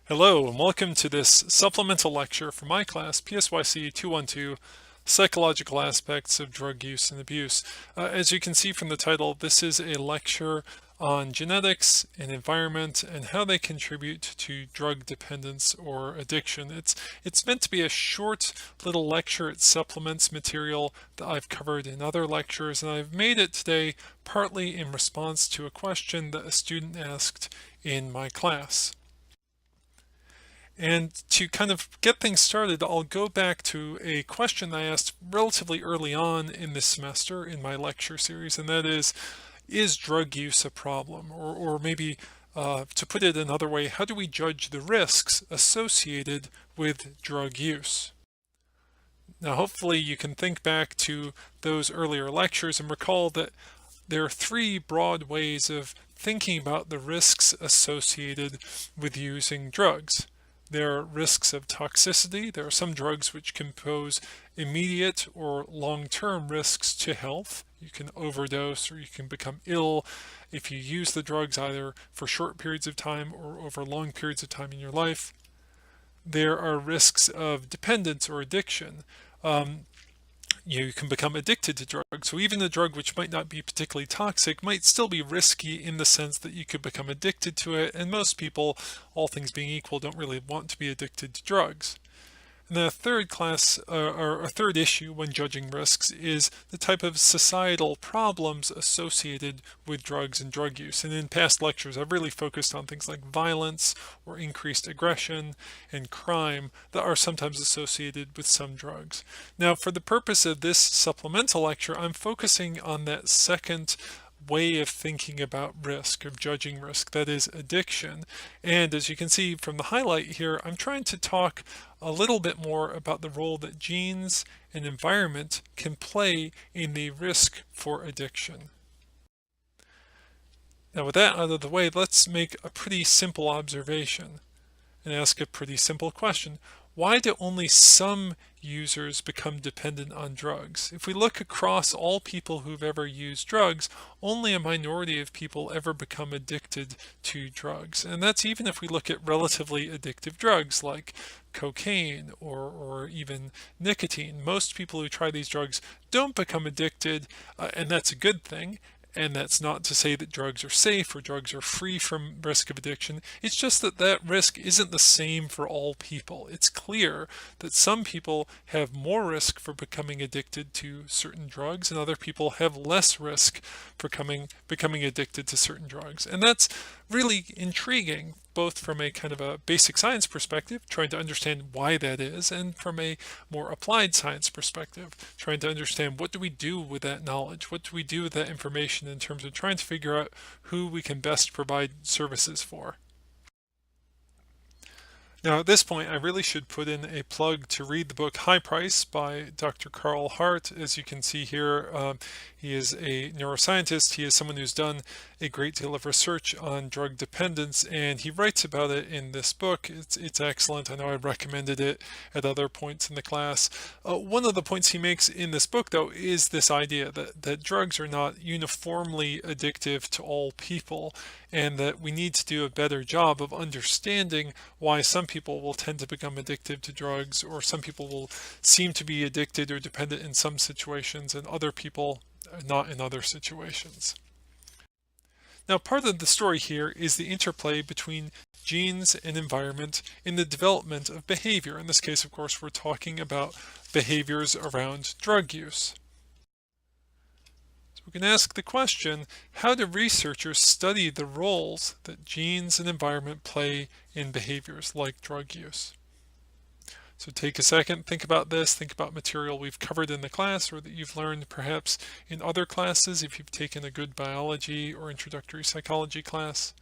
Hello and welcome to this supplemental lecture from my class, PSYC 212, Psychological Aspects of Drug Use and Abuse. As you can see from the title, this is a lecture on genetics and environment and how they contribute to drug dependence or addiction. It's meant to be a short little lecture. It supplements material that I've covered in other lectures, and I've made it today partly in response to a question that a student asked in my class. And to kind of get things started, I'll go back to a question I asked relatively early on in this semester in my lecture series, and that is drug use a problem? Or maybe to put it another way, how do we judge the risks associated with drug use? Now, hopefully you can think back to those earlier lectures and recall that there are three broad ways of thinking about the risks associated with using drugs. There are risks of toxicity. There are some drugs which can pose immediate or long-term risks to health. You can overdose or you can become ill if you use the drugs either for short periods of time or over long periods of time in your life. There are risks of dependence or addiction. You can become addicted to drugs. So even a drug which might not be particularly toxic might still be risky in the sense that you could become addicted to it. And most people, all things being equal, don't really want to be addicted to drugs. And then a third class, or a third issue when judging risks is the type of societal problems associated with drugs and drug use. And in past lectures, I've really focused on things like violence or increased aggression and crime that are sometimes associated with some drugs. Now, for the purpose of this supplemental lecture, I'm focusing on that second way of thinking about risk, of judging risk, that is addiction. And as you can see from the highlight here, I'm trying to talk a little bit more about the role that genes and environment can play in the risk for addiction. Now, with that out of the way, let's make a pretty simple observation and ask a pretty simple question. Why do only some users become dependent on drugs? If we look across all people who've ever used drugs, only a minority of people ever become addicted to drugs. And that's even if we look at relatively addictive drugs like cocaine or even nicotine. Most people who try these drugs don't become addicted, and that's a good thing. And that's not to say that drugs are safe or drugs are free from risk of addiction. It's just that that risk isn't the same for all people. It's clear that some people have more risk for becoming addicted to certain drugs and other people have less risk for becoming addicted to certain drugs. And that's really intriguing, both from a kind of a basic science perspective, trying to understand why that is, and from a more applied science perspective, trying to understand what do we do with that knowledge, what do we do with that information in terms of trying to figure out who we can best provide services for. Now, at this point, I really should put in a plug to read the book High Price by Dr. Carl Hart. As you can see here, he is a neuroscientist. He is someone who's done a great deal of research on drug dependence, and he writes about it in this book. It's excellent. I know I recommended it at other points in the class. One of the points he makes in this book, though, is this idea that drugs are not uniformly addictive to all people, and that we need to do a better job of understanding why some people will tend to become addicted to drugs, or some people will seem to be addicted or dependent in some situations and other people not in other situations. Now, part of the story here is the interplay between genes and environment in the development of behavior. In this case, of course, we're talking about behaviors around drug use. So we can ask the question, how do researchers study the roles that genes and environment play in behaviors like drug use? So take a second, think about this, think about material we've covered in the class or that you've learned perhaps in other classes if you've taken a good biology or introductory psychology class.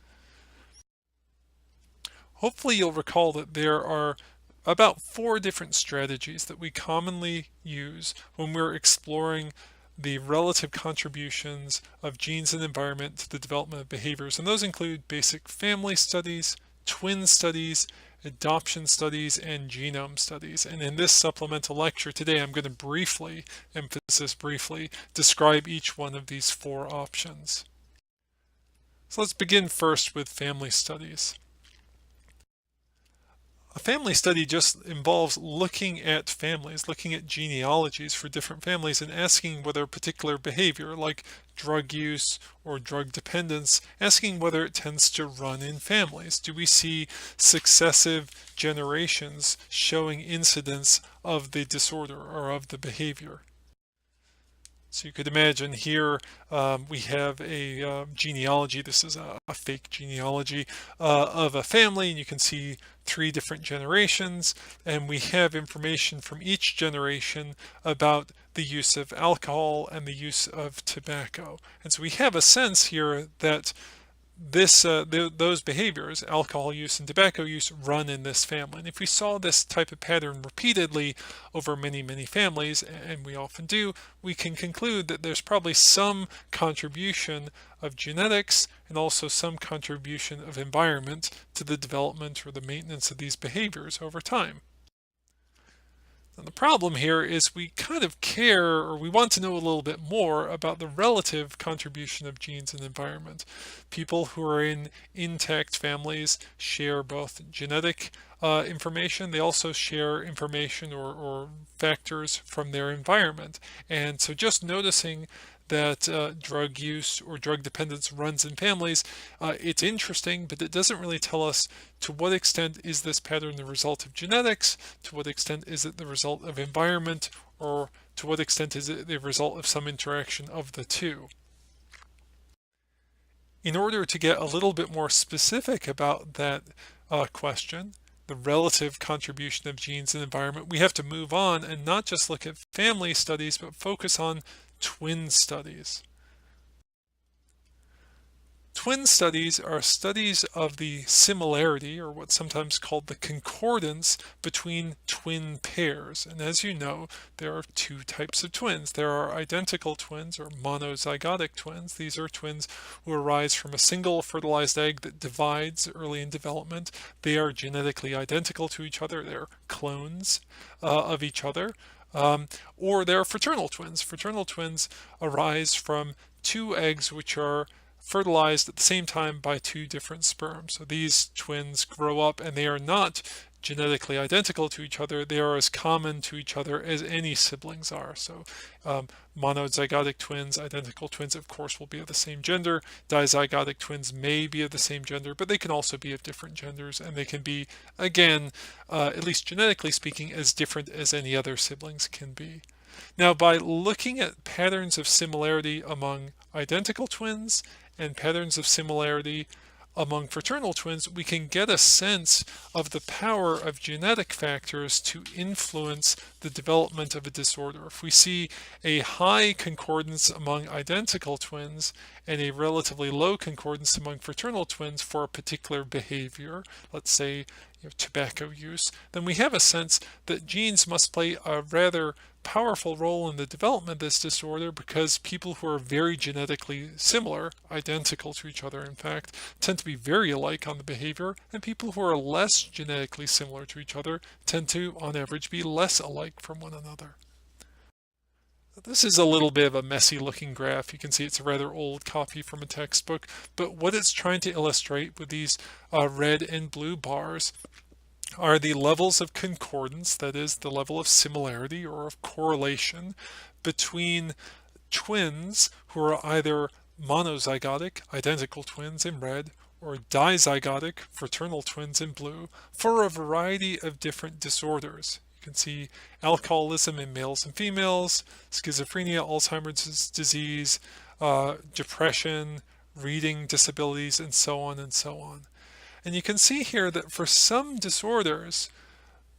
Hopefully you'll recall that there are about 4 different strategies that we commonly use when we're exploring the relative contributions of genes and environment to the development of behaviors. And those include basic family studies, twin studies, adoption studies, and genome studies. And in this supplemental lecture today, I'm going to briefly, emphasis briefly, describe each one of these 4 options. So let's begin first with family studies. A family study just involves looking at families, looking at genealogies for different families and asking whether a particular behavior like drug use or drug dependence, asking whether it tends to run in families. Do we see successive generations showing incidence of the disorder or of the behavior? So you could imagine here we have a genealogy. This is a fake genealogy of a family, and you can see 3 different generations, and we have information from each generation about the use of alcohol and the use of tobacco. And so we have a sense here that those behaviors, alcohol use and tobacco use, run in this family. And if we saw this type of pattern repeatedly over many families, and we often do, we can conclude that there's probably some contribution of genetics and also some contribution of environment to the development or the maintenance of these behaviors over time. And the problem here is we kind of care, or we want to know a little bit more about the relative contribution of genes and environment. People who are in intact families share both genetic information. They also share information or factors from their environment. And so just noticing that drug use or drug dependence runs in families, it's interesting, but it doesn't really tell us to what extent is this pattern the result of genetics, to what extent is it the result of environment, or to what extent is it the result of some interaction of the two. In order to get a little bit more specific about that question, the relative contribution of genes and environment, we have to move on and not just look at family studies, but focus on twin studies. Twin studies are studies of the similarity, or what's sometimes called the concordance, between twin pairs. And as you know, there are 2 types of twins. There are identical twins, or monozygotic twins. These are twins who arise from a single fertilized egg that divides early in development. They are genetically identical to each other. They're clones of each other. Or there are fraternal twins. Fraternal twins arise from 2 eggs which are fertilized at the same time by 2 different sperms. So these twins grow up and they are not genetically identical to each other. They are as common to each other as any siblings are. So monozygotic twins, identical twins, of course, will be of the same gender. Dizygotic twins may be of the same gender, but they can also be of different genders, and they can be, again, at least genetically speaking, as different as any other siblings can be. Now, by looking at patterns of similarity among identical twins and patterns of similarity among fraternal twins, we can get a sense of the power of genetic factors to influence the development of a disorder. If we see a high concordance among identical twins and a relatively low concordance among fraternal twins for a particular behavior, let's say tobacco use, then we have a sense that genes must play a rather powerful role in the development of this disorder, because people who are very genetically similar, identical to each other in fact, tend to be very alike on the behavior, and people who are less genetically similar to each other tend to, on average, be less alike from one another. This is a little bit of a messy looking graph. You can see it's a rather old copy from a textbook, but what it's trying to illustrate with these red and blue bars are the levels of concordance, that is, the level of similarity or of correlation between twins who are either monozygotic, identical twins in red, or dizygotic, fraternal twins in blue, for a variety of different disorders. You can see alcoholism in males and females, schizophrenia, Alzheimer's disease, depression, reading disabilities, and so on and so on. And you can see here that for some disorders,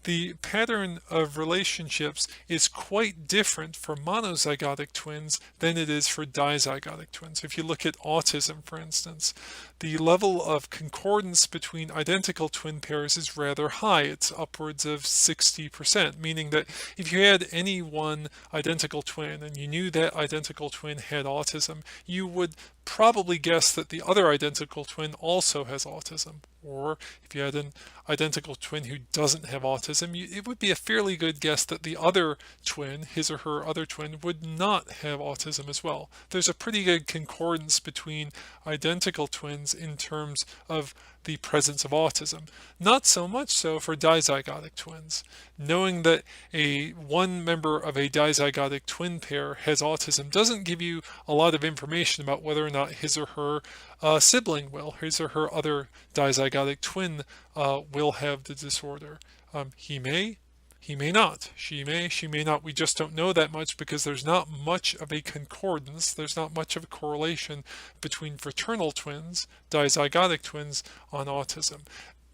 the pattern of relationships is quite different for monozygotic twins than it is for dizygotic twins. If you look at autism, for instance, the level of concordance between identical twin pairs is rather high. It's upwards of 60%, meaning that if you had any one identical twin and you knew that identical twin had autism, you would probably guess that the other identical twin also has autism. Or if you had an identical twin who doesn't have autism, it would be a fairly good guess that the other twin, his or her other twin, would not have autism as well. There's a pretty good concordance between identical twins in terms of the presence of autism. Not so much so for dizygotic twins. Knowing that one member of a dizygotic twin pair has autism doesn't give you a lot of information about whether or not his or her sibling will, his or her other dizygotic twin will have the disorder. He may not. She may not. We just don't know that much because there's not much of a concordance. There's not much of a correlation between fraternal twins, dizygotic twins, on autism.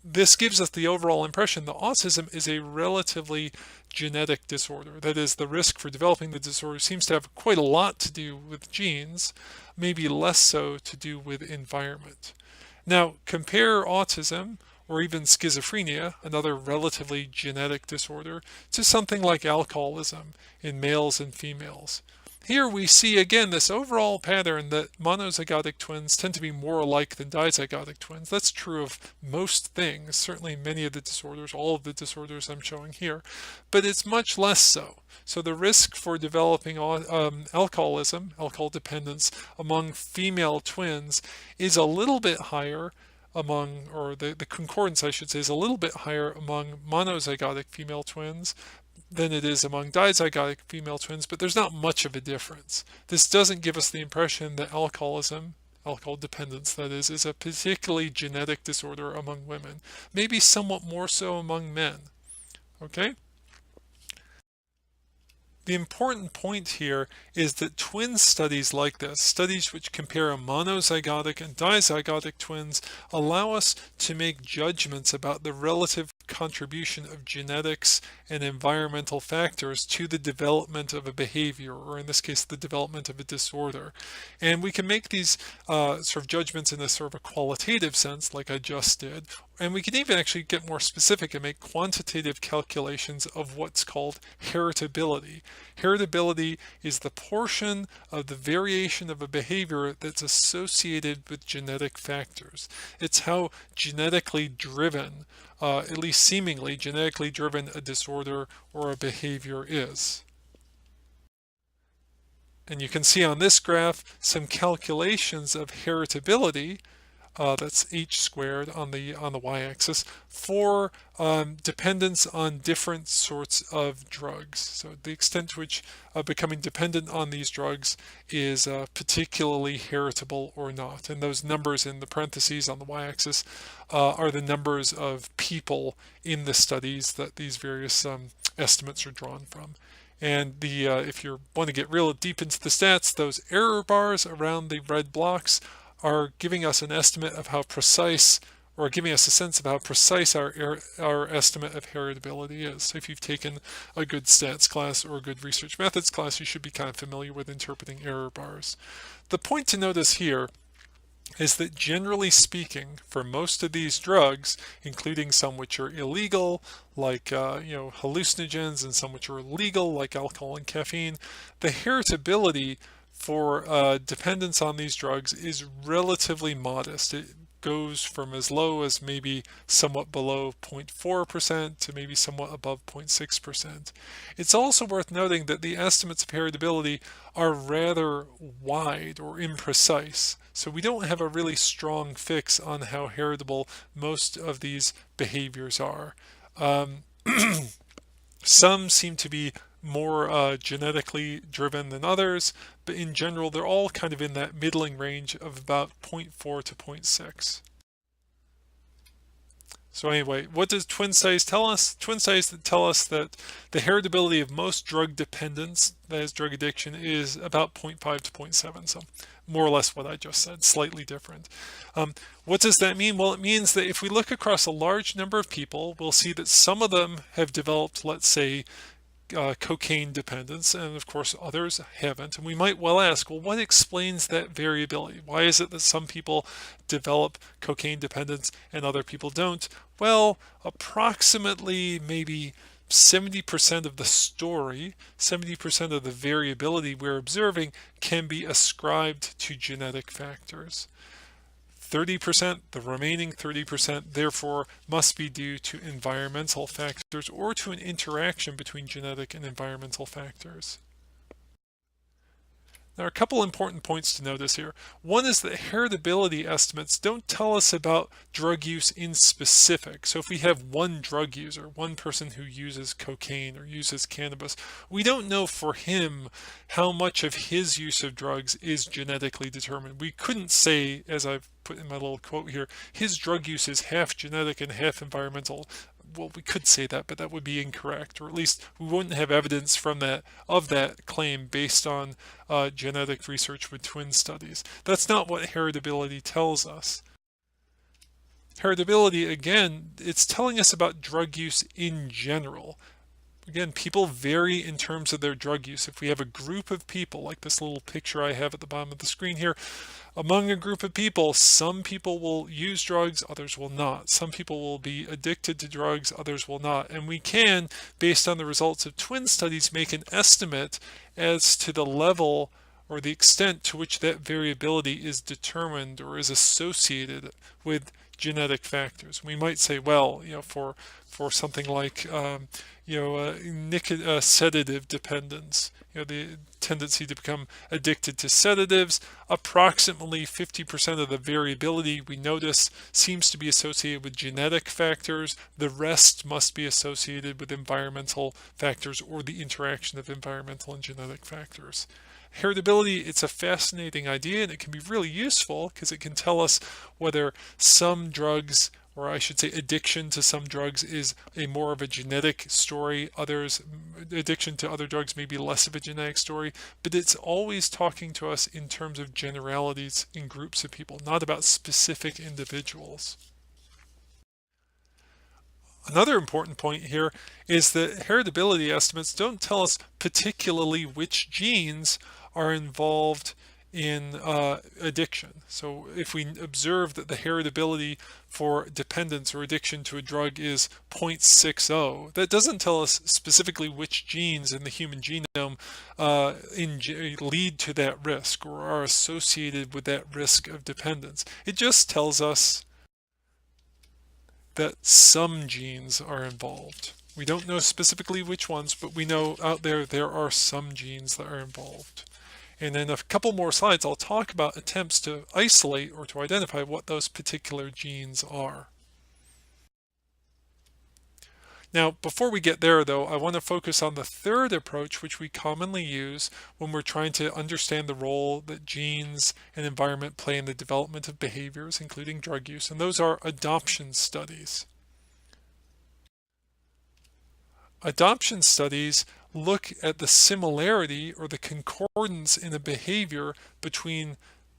This gives us the overall impression that autism is a relatively genetic disorder. That is, the risk for developing the disorder seems to have quite a lot to do with genes, maybe less so to do with environment. Now, compare autism or even schizophrenia, another relatively genetic disorder, to something like alcoholism in males and females. Here we see again this overall pattern that monozygotic twins tend to be more alike than dizygotic twins. That's true of most things, certainly many of the disorders, all of the disorders I'm showing here, but it's much less so. So the risk for developing alcoholism, alcohol dependence, among female twins is a little bit higher among, or the concordance I should say, is a little bit higher among monozygotic female twins than it is among dizygotic female twins, but there's not much of a difference. This doesn't give us the impression that alcoholism, alcohol dependence that is a particularly genetic disorder among women, maybe somewhat more so among men. Okay? The important point here is that twin studies like this, studies which compare monozygotic and dizygotic twins, allow us to make judgments about the relative contribution of genetics and environmental factors to the development of a behavior, or in this case, the development of a disorder. And we can make these sort of judgments in a sort of a qualitative sense, like I just did, and we can even actually get more specific and make quantitative calculations of what's called heritability. Heritability is the portion of the variation of a behavior that's associated with genetic factors. It's how genetically driven, at least seemingly genetically driven, a disorder or a behavior is. And you can see on this graph some calculations of heritability. That's h squared on the y-axis for dependence on different sorts of drugs. So the extent to which becoming dependent on these drugs is particularly heritable or not. And those numbers in the parentheses on the y-axis are the numbers of people in the studies that these various estimates are drawn from. And if you want to get real deep into the stats, those error bars around the red blocks are giving us an estimate of how precise, or giving us a sense of how precise our estimate of heritability is. So if you've taken a good stats class or a good research methods class, you should be kind of familiar with interpreting error bars. The point to notice here is that generally speaking, for most of these drugs, including some which are illegal, like hallucinogens, and some which are legal, like alcohol and caffeine, the heritability for dependence on these drugs is relatively modest. It goes from as low as maybe somewhat below 0.4% to maybe somewhat above 0.6%. It's also worth noting that the estimates of heritability are rather wide or imprecise. So we don't have a really strong fix on how heritable most of these behaviors are. Some seem to be more genetically driven than others, but in general they're all kind of in that middling range of about 0.4 to 0.6. So anyway, what does twin studies tell us? Twin studies tell us that the heritability of most drug dependence, that is drug addiction, is about 0.5 to 0.7. So more or less what I just said, slightly different. What does that mean? Well, it means that if we look across a large number of people, we'll see that some of them have developed, let's say, cocaine dependence, and of course others haven't. And we might well ask, well, what explains that variability? Why is it that some people develop cocaine dependence and other people don't? Well, approximately maybe 70% of the story, 70% of the variability we're observing can be ascribed to genetic factors. 30%, the remaining 30%, therefore, must be due to environmental factors or to an interaction between genetic and environmental factors. There are a couple important points to notice here. One is that heritability estimates don't tell us about drug use in specific. So if we have one drug user, one person who uses cocaine or uses cannabis, we don't know for him how much of his use of drugs is genetically determined. We couldn't say, as I've put in my little quote here, his drug use is half genetic and half environmental. Well, we could say that, but that would be incorrect, or at least we wouldn't have evidence from that of that claim based on genetic research with twin studies. That's not what heritability tells us. Heritability, again, it's telling us about drug use in general. Again, people vary in terms of their drug use. If we have a group of people, like this little picture I have at the bottom of the screen here, among a group of people, some people will use drugs, others will not. Some people will be addicted to drugs, others will not. And we can, based on the results of twin studies, make an estimate as to the level or the extent to which that variability is determined or is associated with genetic factors. We might say, well, for something like sedative dependence, the tendency to become addicted to sedatives, approximately 50% of the variability we notice seems to be associated with genetic factors. The rest must be associated with environmental factors or the interaction of environmental and genetic factors. Heritability, it's a fascinating idea, and it can be really useful because it can tell us whether some drugs, or I should say addiction to some drugs, is a more of a genetic story. Addiction to other drugs may be less of a genetic story, but it's always talking to us in terms of generalities in groups of people, not about specific individuals. Another important point here is that heritability estimates don't tell us particularly which genes are involved in addiction. So if we observe that the heritability for dependence or addiction to a drug is 0.60, that doesn't tell us specifically which genes in the human genome lead to that risk or are associated with that risk of dependence. It just tells us that some genes are involved. We don't know specifically which ones, but we know out there are some genes that are involved. And in a couple more slides, I'll talk about attempts to isolate or to identify what those particular genes are. Now, before we get there, though, I want to focus on the third approach, which we commonly use when we're trying to understand the role that genes and environment play in the development of behaviors, including drug use, and those are adoption studies. Adoption studies look at the similarity or the concordance in a behavior between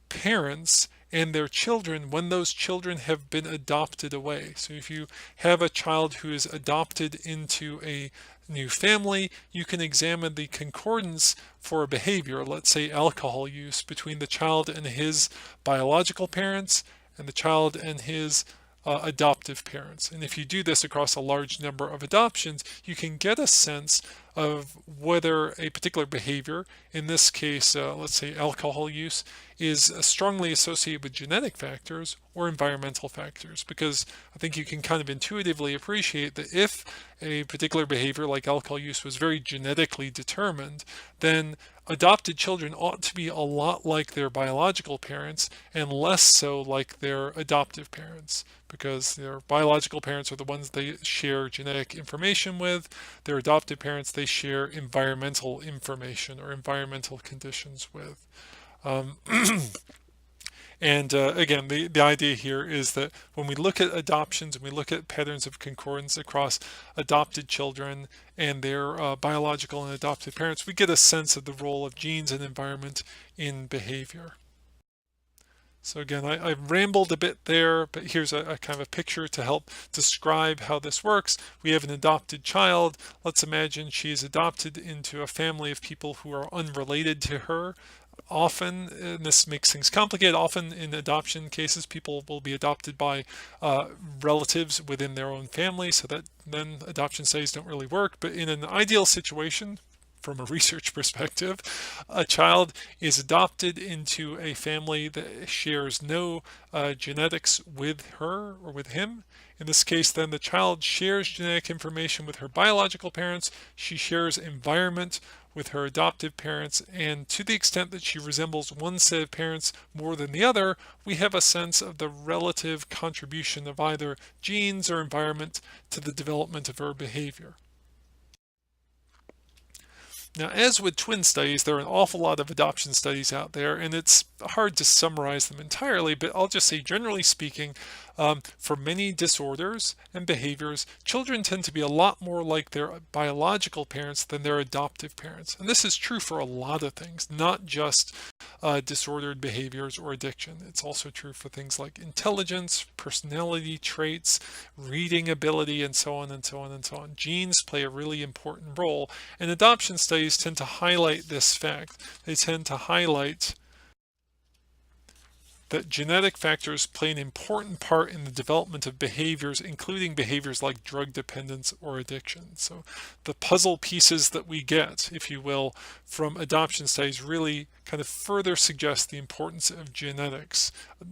parents and their children when those children have been adopted away. So if you have a child who is adopted into a new family, you can examine the concordance for a behavior, let's say alcohol use, between the child and his biological parents and the child and his adoptive parents. And if you do this across a large number of adoptions, you can get a sense of whether a particular behavior, in this case, let's say alcohol use, is strongly associated with genetic factors or environmental factors. Because I think you can kind of intuitively appreciate that if a particular behavior like alcohol use was very genetically determined, then adopted children ought to be a lot like their biological parents and less so like their adoptive parents, because their biological parents are the ones they share genetic information with. Their adoptive parents, they share environmental information or environmental conditions with. And again, the idea here is that when we look at adoptions and we look at patterns of concordance across adopted children and their biological and adoptive parents, we get a sense of the role of genes and environment in behavior. So again, I rambled a bit there, but here's a kind of a picture to help describe how this works. We have an adopted child. Let's imagine she's adopted into a family of people who are unrelated to her. Often, and this makes things complicated, often in adoption cases, people will be adopted by relatives within their own family, so that then adoption studies don't really work. But in an ideal situation, from a research perspective, a child is adopted into a family that shares no genetics with her or with him. In this case, then the child shares genetic information with her biological parents. She shares environment with her adoptive parents, and to the extent that she resembles one set of parents more than the other, we have a sense of the relative contribution of either genes or environment to the development of her behavior. Now, as with twin studies, there are an awful lot of adoption studies out there, and it's hard to summarize them entirely, but I'll just say, generally speaking, for many disorders and behaviors, children tend to be a lot more like their biological parents than their adoptive parents. And this is true for a lot of things, not just disordered behaviors or addiction. It's also true for things like intelligence, personality traits, reading ability, and so on and so on and so on. Genes play a really important role, and adoption studies tend to highlight this fact. They tend to highlight that genetic factors play an important part in the development of behaviors, including behaviors like drug dependence or addiction. So the puzzle pieces that we get, if you will, from adoption studies really kind of further suggest the importance of genetics.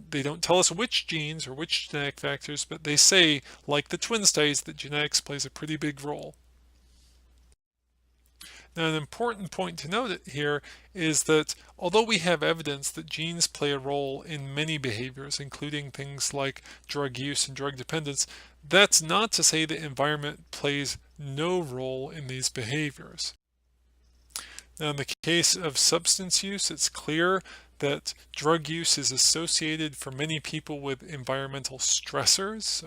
They don't tell us which genes or which genetic factors, but they say, like the twin studies, that genetics plays a pretty big role. Now, an important point to note here is that although we have evidence that genes play a role in many behaviors, including things like drug use and drug dependence, that's not to say the environment plays no role in these behaviors. Now, in the case of substance use, it's clear that drug use is associated for many people with environmental stressors,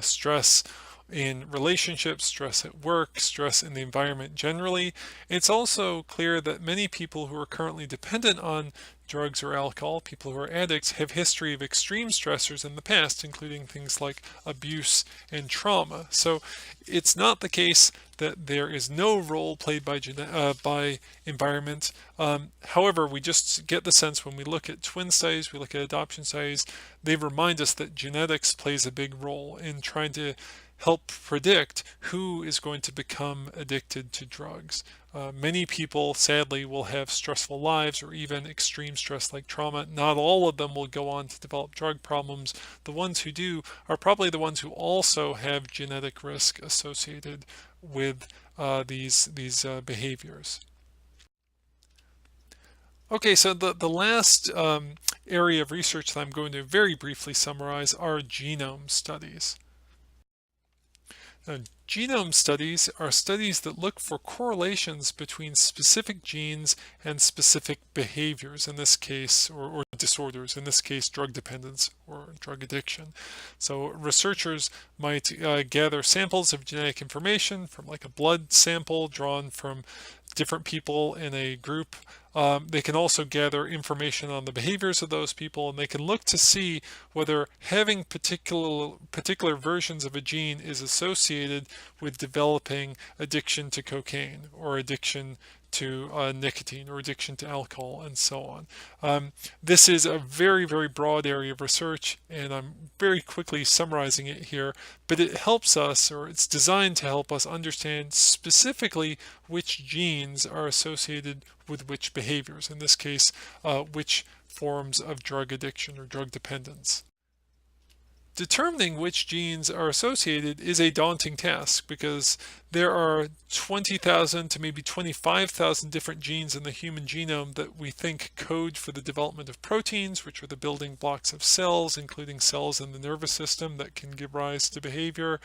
stress in relationships, stress at work, stress in the environment generally. It's also clear that many people who are currently dependent on drugs or alcohol, people who are addicts, have history of extreme stressors in the past, including things like abuse and trauma. So it's not the case that there is no role played by environment. However, we just get the sense when we look at twin studies, we look at adoption studies, they remind us that genetics plays a big role in trying to help predict who is going to become addicted to drugs. Many people, sadly, will have stressful lives or even extreme stress like trauma. Not all of them will go on to develop drug problems. The ones who do are probably the ones who also have genetic risk associated with these behaviors. Okay, so the last area of research that I'm going to very briefly summarize are genome studies. Now, genome studies are studies that look for correlations between specific genes and specific behaviors, in this case, or disorders, in this case, drug dependence or drug addiction. So researchers might gather samples of genetic information from like a blood sample drawn from different people in a group. They can also gather information on the behaviors of those people, and they can look to see whether having particular versions of a gene is associated with developing addiction to cocaine or addiction to nicotine or addiction to alcohol and so on. This is a very, very broad area of research, and I'm very quickly summarizing it here, but it helps us, or it's designed to help us understand specifically which genes are associated with which behaviors, in this case, which forms of drug addiction or drug dependence. Determining which genes are associated is a daunting task because there are 20,000 to maybe 25,000 different genes in the human genome that we think code for the development of proteins, which are the building blocks of cells, including cells in the nervous system that can give rise to behavior.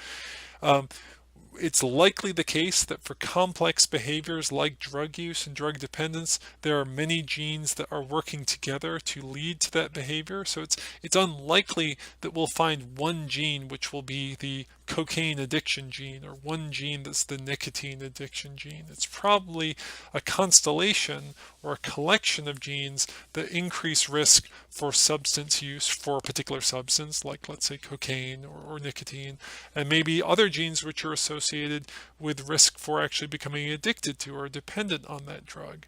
It's likely the case that for complex behaviors like drug use and drug dependence, there are many genes that are working together to lead to that behavior. So it's unlikely that we'll find one gene which will be the cocaine addiction gene or one gene that's the nicotine addiction gene. It's probably a constellation or a collection of genes that increase risk for substance use for a particular substance, like let's say cocaine or nicotine, and maybe other genes which are associated with risk for actually becoming addicted to or dependent on that drug.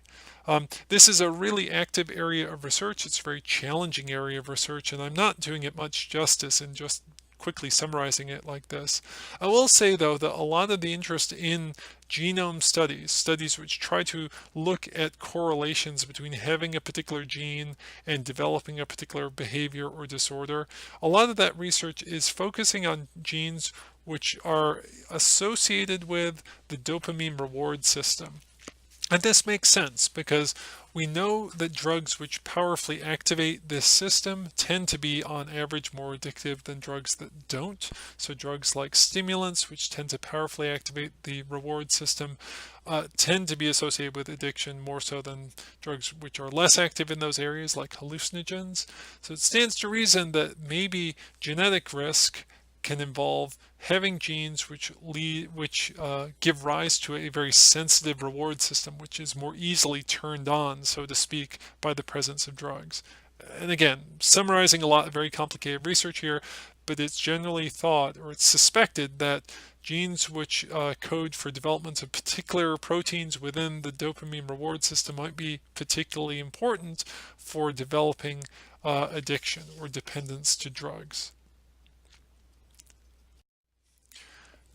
This is a really active area of research. It's a very challenging area of research, and I'm not doing it much justice in just quickly summarizing it like this. I will say, though, that a lot of the interest in genome studies which try to look at correlations between having a particular gene and developing a particular behavior or disorder, a lot of that research is focusing on genes which are associated with the dopamine reward system. And this makes sense because we know that drugs which powerfully activate this system tend to be on average more addictive than drugs that don't. So drugs like stimulants, which tend to powerfully activate the reward system, tend to be associated with addiction more so than drugs which are less active in those areas like hallucinogens. So it stands to reason that maybe genetic risk can involve having genes which give rise to a very sensitive reward system, which is more easily turned on, so to speak, by the presence of drugs. And again, summarizing a lot of very complicated research here, but it's generally thought, or it's suspected, that genes which code for development of particular proteins within the dopamine reward system might be particularly important for developing addiction or dependence to drugs.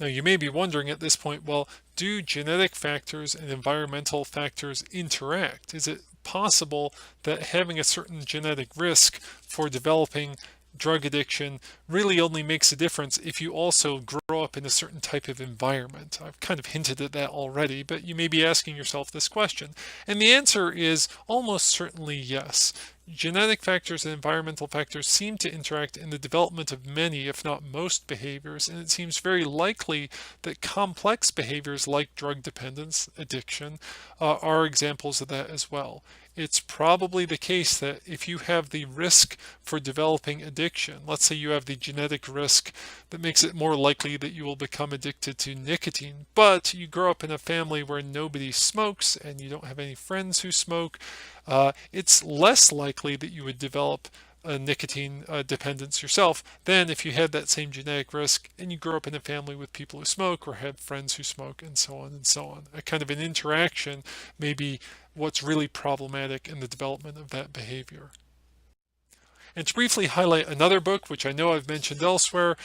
Now, you may be wondering at this point, well, do genetic factors and environmental factors interact? Is it possible that having a certain genetic risk for developing drug addiction really only makes a difference if you also grow up in a certain type of environment? I've kind of hinted at that already, but you may be asking yourself this question. And the answer is almost certainly yes. Genetic factors and environmental factors seem to interact in the development of many, if not most, behaviors, and it seems very likely that complex behaviors like drug dependence, addiction, are examples of that as well. It's probably the case that if you have the risk for developing addiction, let's say you have the genetic risk that makes it more likely that you will become addicted to nicotine, but you grow up in a family where nobody smokes and you don't have any friends who smoke, it's less likely that you would develop a nicotine dependence yourself than if you had that same genetic risk and you grow up in a family with people who smoke or have friends who smoke, and so on and so on. A kind of an interaction may be what's really problematic in the development of that behavior. And to briefly highlight another book, which I know I've mentioned elsewhere,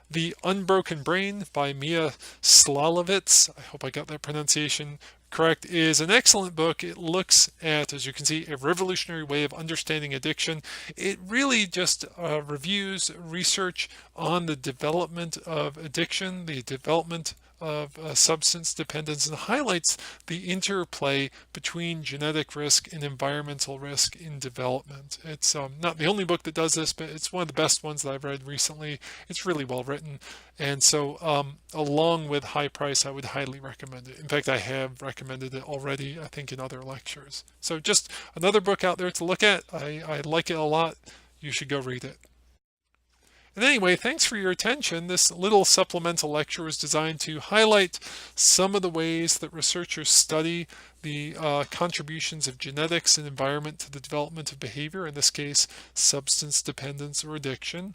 The Unbroken Brain by Mia Slalowitz, I hope I got that pronunciation correct, is an excellent book. It looks at, as you can see, a revolutionary way of understanding addiction. It really just reviews research on the development of addiction, the development of substance dependence, and highlights the interplay between genetic risk and environmental risk in development. It's not the only book that does this, but it's one of the best ones that I've read recently. It's really well written, and so along with High Price, I would highly recommend it. In fact, I have recommended it already, I think, in other lectures. So just another book out there to look at. I like it a lot. You should go read it. And anyway, thanks for your attention. This little supplemental lecture was designed to highlight some of the ways that researchers study the contributions of genetics and environment to the development of behavior, in this case, substance dependence or addiction.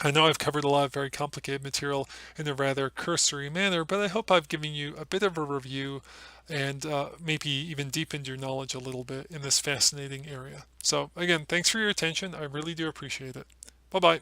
I know I've covered a lot of very complicated material in a rather cursory manner, but I hope I've given you a bit of a review and maybe even deepened your knowledge a little bit in this fascinating area. So again, thanks for your attention. I really do appreciate it. Bye-bye.